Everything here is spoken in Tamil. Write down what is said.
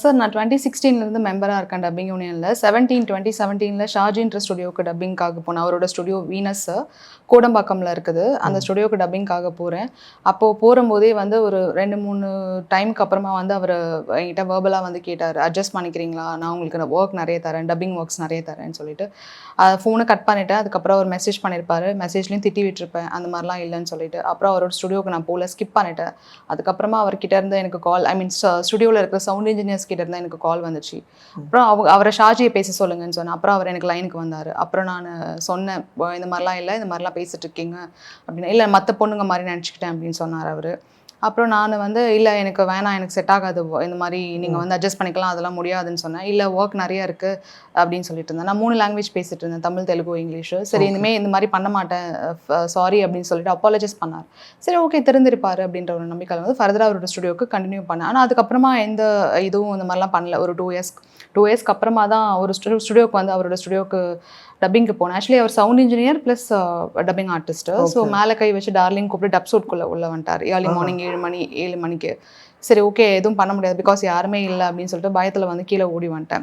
சார் நான் 2016 மெம்பராக இருக்கேன் டப்பிங் யூனியனில். 2017 ஷாஜின்ற ஸ்டுடியோவுக்கு டப்பிங்காக போனேன். அவரோட ஸ்டுடியோ வீனஸ் கோடம்பாக்கமில் இருக்குது. அந்த ஸ்டுடியோவுக்கு டப்பிங்காக போகிறேன். அப்போது போகும்போதே வந்து ஒரு 2-3 டைமுக்கு அப்புறமா வந்து அவர் என்கிட்ட வேர்பலாக வந்து கேட்டார், அட்ஜஸ்ட் பண்ணிக்கிறீங்களா, நான் உங்களுக்கு ஒர்க் நிறைய தரேன், டப்பிங் ஒர்க்ஸ் நிறைய தரேன்னு சொல்லிட்டு. ஃபோனை கட் பண்ணிவிட்டேன். அதுக்கப்புறம் அவர் மெசேஜ் பண்ணியிருப்பார், மெசேஜ்லேயும் திட்டி விட்டுருப்பேன், அந்த மாதிரிலாம் இல்லைன்னு சொல்லிட்டு. அப்புறம் அவரோட ஸ்டுடியோவுக்கு நான் போகல, ஸ்கிப் பண்ணிட்டேன். அதுக்கப்புறமா அவர்கிட்ட இருந்து எனக்கு கால், ஸ்டுடியோவில் இருக்கிற சவுண்ட் இன்ஜினியர்ஸ் கிட்ட இருந்தால் எனக்கு கால் வந்துச்சு. அப்புறம் அவரை ஷாஜியை பேச சொல்லுங்கன்னு சொன்னேன். அப்புறம் அவர் எனக்கு லைனுக்கு வந்தார். அப்புறம் நான் சொன்னேன், இந்த மாதிரிலாம் இல்லை, இந்த மாதிரிலாம் பேசிட்டு இருக்கீங்க அப்படின்னு. இல்லை, மற்ற பொண்ணுங்க மாதிரி நினச்சிக்கிட்டேன் அப்படின்னு சொன்னார் அவர். அப்புறம் நான் வந்து இல்லை, எனக்கு வேணாம், எனக்கு செட் ஆகாது, இந்த மாதிரி நீங்கள் வந்து அட்ஜஸ்ட் பண்ணிக்கலாம், அதெல்லாம் முடியாதுன்னு சொன்னேன். இல்லை, ஒர்க் நிறைய இருக்குது அப்படின்னு சொல்லிட்டு இருந்தேன். நான் 3 லாங்குவேஜ் பேசிட்டு இருந்தேன், தமிழ், தெலுங்கு, இங்கிலீஷு. சரி, இனிமேல் இந்த மாதிரி பண்ண மாட்டேன், சாரி அப்படின்னு சொல்லிட்டு அப்பாலஜைஸ் பண்ணார். சரி, ஓகே, தெரிஞ்சிருப்பாரு அப்படின்ற ஒரு நம்பிக்கை வந்து ஃபர்தராக அவரோட ஸ்டுடியோவுக்கு கண்டினியூ பண்ணேன். ஆனால் அதுக்கப்புறமா எந்த இதுவும் இந்த மாதிரிலாம் பண்ணல. ஒரு 2 இயர்ஸ்க்கு அப்புறமா தான் ஒரு ஸ்டுடியோவுக்கு வந்து அவரோட ஸ்டுடியோவுக்கு டப்பிங்க்கு போனேன். ஆக்சுவலி அவர் sound engineer plus dubbing artist. So மேலே கை வச்சு டார்லிங் கூப்பிட்டு டப் சூட்குள்ளே உள்ள வந்துட்டார் ஏர்லி மார்னிங் 7 மணிக்கு. சரி, ஓகே, எதுவும் பண்ண முடியாது, பிகாஸ் யாருமே இல்லை அப்படின்னு சொல்லிட்டு பயத்தில் வந்து கீழே ஓடி வந்துட்டேன்.